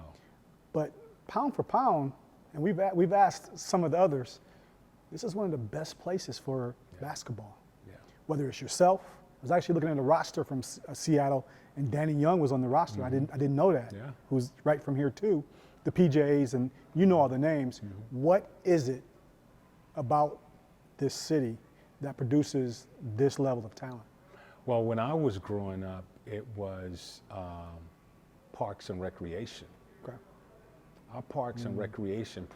But pound for pound, and we've asked some of the others, this is one of the best places for basketball. Yeah. Whether it's yourself, I was actually looking at a roster from Seattle, and Danny Young was on the roster. I didn't know that. Yeah. Who's right from here too, the PJs, and you know all the names. What is it about this city that produces this level of talent? Well, when I was growing up, it was Parks and Recreation. Okay. Our Parks and Recreation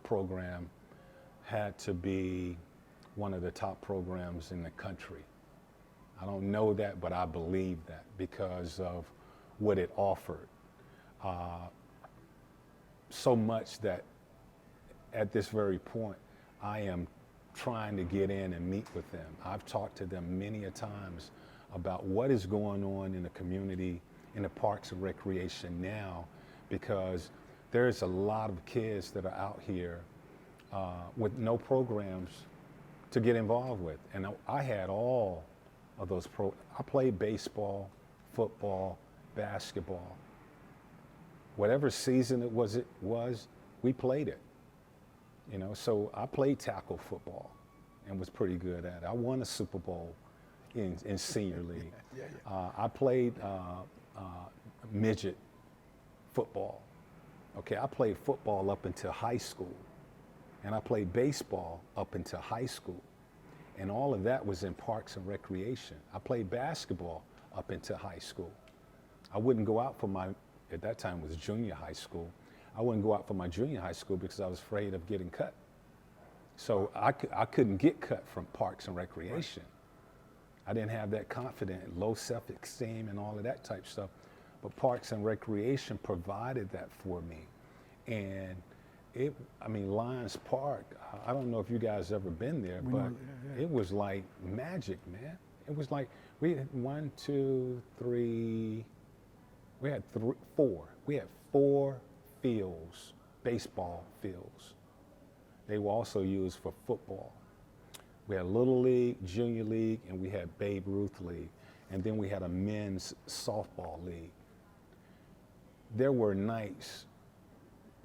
program had to be one of the top programs in the country. I don't know that, but I believe that because of what it offered. So much that at this very point, I am trying to get in and meet with them. I've talked to them many a times about what is going on in the community, in the Parks and Recreation now, because there's a lot of kids that are out here with no programs to get involved with. And I had all of those I played baseball, football, basketball. Whatever season it was, we played it. You know, so I played tackle football and was pretty good at it. I won a Super Bowl in senior league. I played midget football. Okay, I played football up until high school, and I played baseball up until high school. And all of that was in Parks and Recreation. I played basketball up until high school. I wouldn't go out for at that time it was junior high school. I wouldn't go out for my junior high school because I was afraid of getting cut. So I couldn't get cut from Parks and Recreation. I didn't have that confidence, low self-esteem and all of that type stuff. But Parks and Recreation provided that for me. And I mean, Lions Park, I don't know if you guys ever been there, but it was like magic, man. It was like, we had four fields, baseball fields. They were also used for football. We had Little League, Junior League, and we had Babe Ruth League. And then we had a men's softball league. There were nights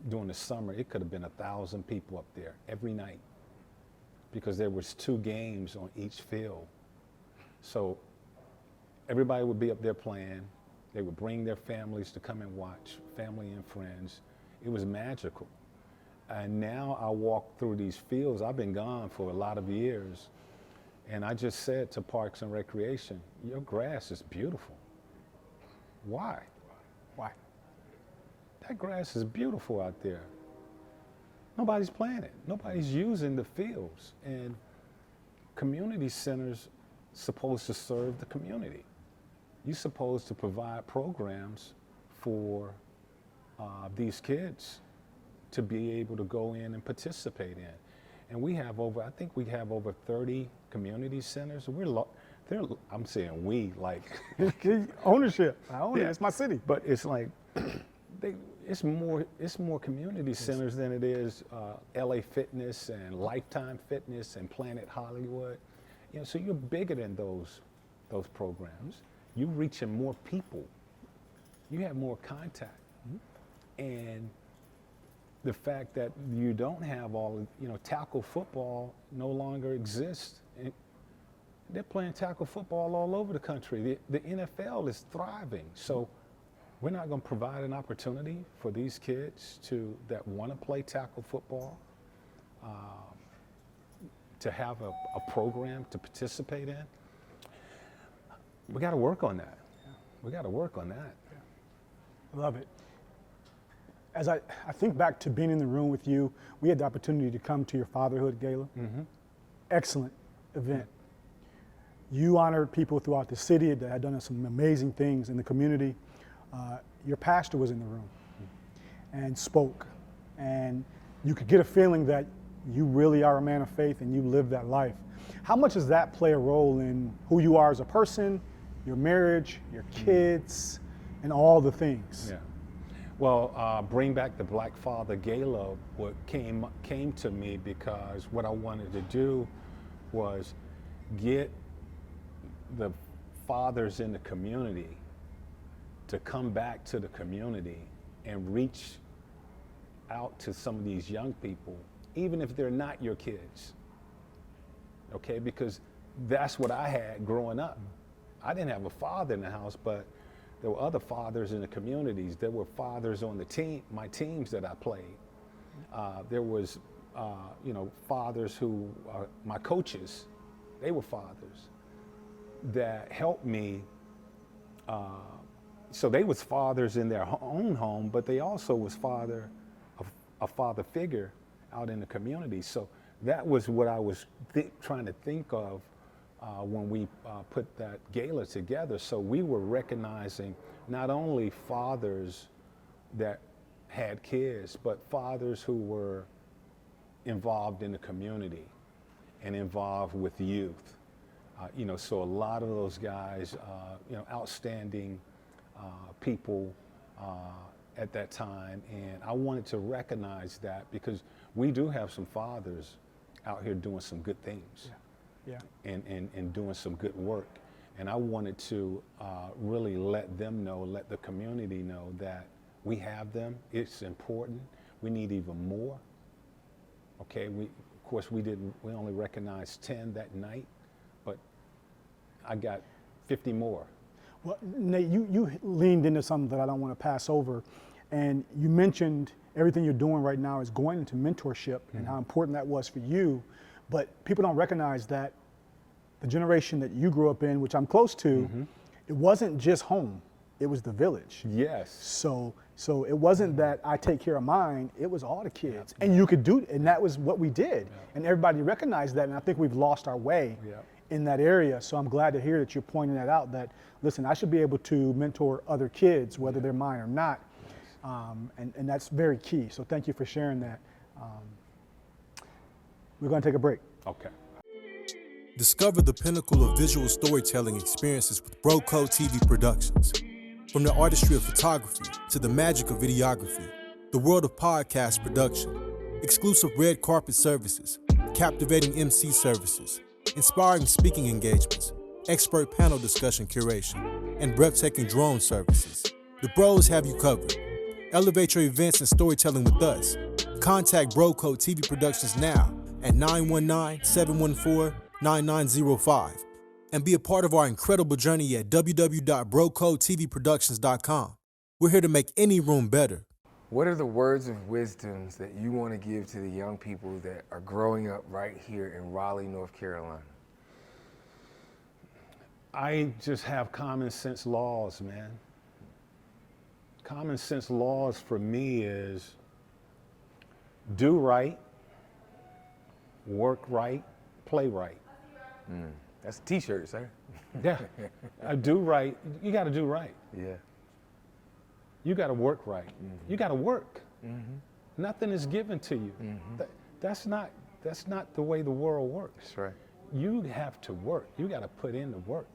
during the summer, it could have been 1,000 people up there every night because there was 2 games on each field. So everybody would be up there playing. They would bring their families to come and watch, family and friends. It was magical. And now I walk through these fields. I've been gone for a lot of years. And I just said to Parks and Recreation, your grass is beautiful. Why? Why? That grass is beautiful out there. Nobody's playing it. Nobody's using the fields. And community centers supposed to serve the community. You're supposed to provide programs for these kids to be able to go in and participate in. And we have I think we have over 30 community centers. I'm saying we, like. Ownership. I own it, it's my city. But it's like, it's more community centers than it is LA Fitness and Lifetime Fitness and Planet Hollywood. You know, so you're bigger than those programs. You're reaching more people. You have more contact. And the fact that you don't have tackle football no longer exists. They're playing tackle football all over the country. The NFL is thriving. So we're not going to provide an opportunity for these kids that want to play tackle football to have a program to participate in. We got to work on that. We got to work on that. Love it. As I think back to being in the room with you, we had the opportunity to come to your fatherhood gala. Excellent event. You honored people throughout the city that had done some amazing things in the community. Your pastor was in the room and spoke, and you could get a feeling that you really are a man of faith and you live that life. How much does that play a role in who you are as a person, your marriage, your kids, and all the things? Yeah. Well, Bring Back the Black Father Gala came to me because what I wanted to do was get the fathers in the community to come back to the community and reach out to some of these young people, even if they're not your kids. Okay, because that's what I had growing up. I didn't have a father in the house, but there were other fathers in the communities. There were fathers on my teams that I played. There was, fathers who are my coaches. They were fathers that helped me. So they was fathers in their own home, but they also was a father figure out in the community. So that was what I was trying to think of when we put that gala together. So we were recognizing not only fathers that had kids, but fathers who were involved in the community and involved with youth. So a lot of those guys, outstanding people at that time. And I wanted to recognize that because we do have some fathers out here doing some good things. Yeah. And doing some good work. And I wanted to really let them know, let the community know that we have them. It's important. We need even more. Okay, we only recognized 10 that night, but I got 50 more. Well, Nate, you leaned into something that I don't want to pass over, and you mentioned everything you're doing right now is going into mentorship and how important that was for you. But people don't recognize that the generation that you grew up in, which I'm close to, it wasn't just home, it was the village. Yes. So it wasn't that I take care of mine, it was all the kids. And you could do it, and that was what we did. And everybody recognized that, and I think we've lost our way in that area. So I'm glad to hear that you're pointing that out, that, listen, I should be able to mentor other kids, whether they're mine or not. And that's very key. So thank you for sharing that. We're going to take a break. Okay. Discover the pinnacle of visual storytelling experiences with BroCo TV Productions. From the artistry of photography to the magic of videography, the world of podcast production, exclusive red carpet services, captivating MC services, inspiring speaking engagements, expert panel discussion curation, and breathtaking drone services. The Bros have you covered. Elevate your events and storytelling with us. Contact BroCo TV Productions now at 919-714-9905 and be a part of our incredible journey at www.brocotvproductions.com. We're here to make any room better. What are the words of wisdoms that you want to give to the young people that are growing up right here in Raleigh, North Carolina? I just have common sense laws, man. Common sense laws for me is do right, work right, play right. That's a t-shirt, sir. Yeah, do right. You got to do right. Yeah. You got to work right. You got to work. Nothing is given to you. That's not the way the world works. That's right. You have to work. You got to put in the work.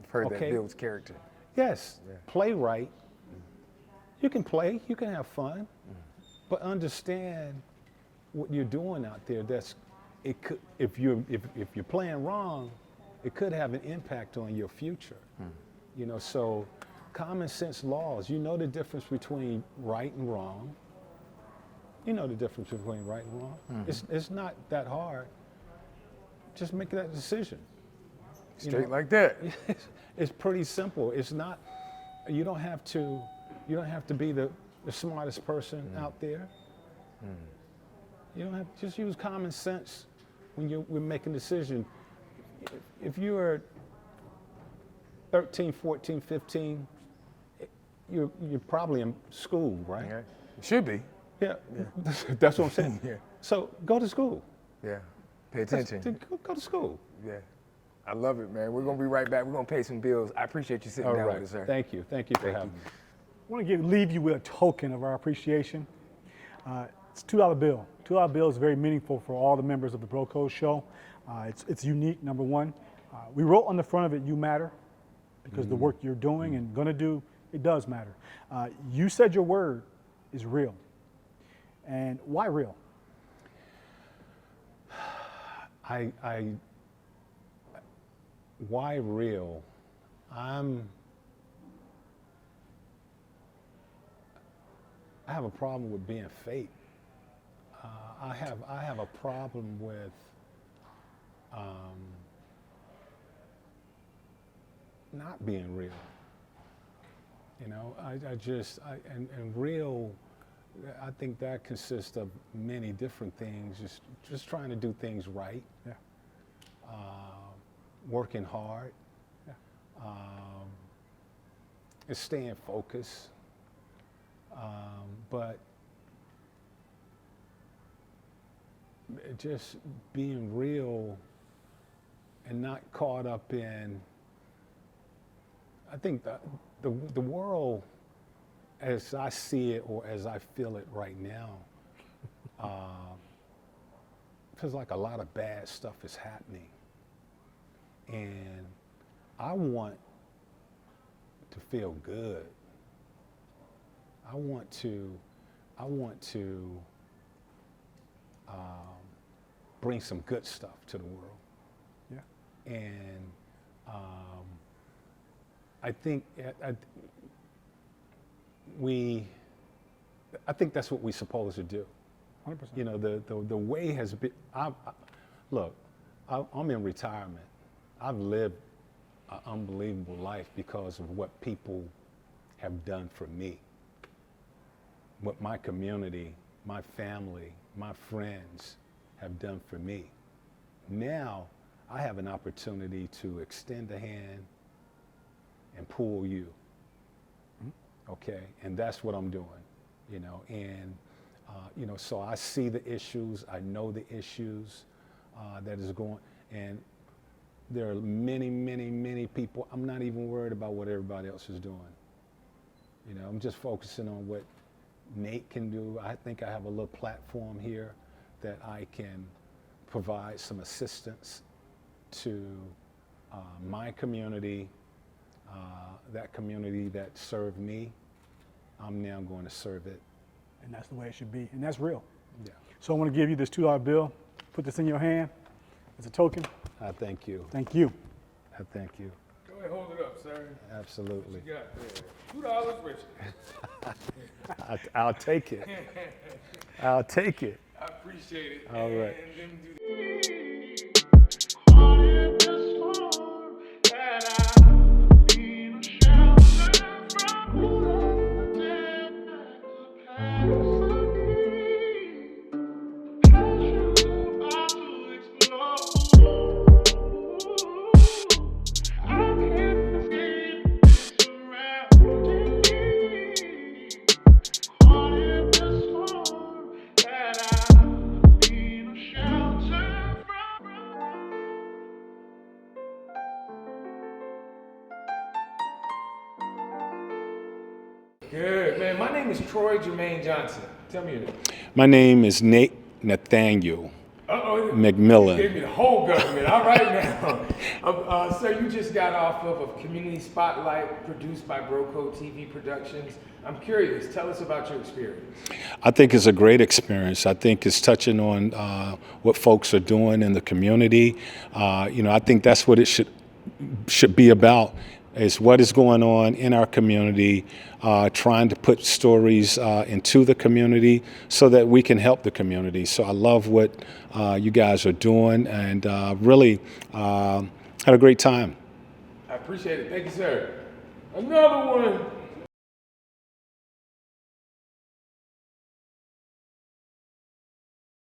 I've heard that Okay. builds character. Yes, play right. You can play, you can have fun, but understand what you're doing out there. It could, if you're playing wrong, it could have an impact on your future. You know, so common sense laws. You know the difference between right and wrong. You know the difference between right and wrong. It's not that hard. Just make that decision. Straight like that. It's pretty simple. It's not. You don't have to be the smartest person out there. You don't have to just use common sense when you're making a decision. If you're 13, 14, 15, you're probably in school, right? Yeah. Should be. Yeah. That's what I'm saying. Yeah. So go to school. Yeah. Pay attention. Go to school. Yeah. I love it, man. We're going to be right back. We're going to pay some bills. I appreciate you sitting All down right. with us, sir. Thank you. Thank you for having me. I want to leave you with a token of our appreciation. It's a $2 bill. $2 bill is very meaningful for all the members of the BroCo show. It's unique, number one. We wrote on the front of it, you matter, because the work you're doing and gonna do, it does matter. You said your word is real. And why real? Why real? I have a problem with being fake. I have a problem with not being real. You know, and real, I think that consists of many different things. Just trying to do things right. Yeah. Working hard. Yeah. And staying focused. But just being real and not caught up in, I think the world as I see it or as I feel it right now, feels like a lot of bad stuff is happening. And I want to feel good. I want to bring some good stuff to the world. Yeah. And I think that's what we're supposed to do. 100%. You know, the way has been. Look, I'm in retirement. I've lived an unbelievable life because of what people have done for me. What my community, my family, my friends have done for me. Now I have an opportunity to extend a hand and pull you. Okay, and that's what I'm doing, you know, and you know, so I see the issues, I know the issues that is going, and there are many, many, many people. I'm not even worried about what everybody else is doing. You know, I'm just focusing on what Nate can do. I think I have a little platform here that I can provide some assistance to my community, that community that served me. I'm now going to serve it. And that's the way it should be, and that's real. Yeah. So I want to give you this $2 bill. Put this in your hand as a token. I thank you. Thank you. I thank you. Go ahead, hold it up, sir. Absolutely. What you got there? $2, Richard. I'll take it. I'll take it. I appreciate it. All right. And then do Good, man. My name is Troy Jermaine Johnson. Tell me your name. My name is Nate Nathaniel McMillan. You gave me the whole government. All right now. Sir, you just got off of a community spotlight produced by Broco TV Productions. I'm curious. Tell us about your experience. I think it's a great experience. I think it's touching on what folks are doing in the community. I think that's what it should be about, is what is going on in our community, trying to put stories into the community so that we can help the community. So I love what you guys are doing, and really had a great time. I appreciate it. Thank you, sir. Another one.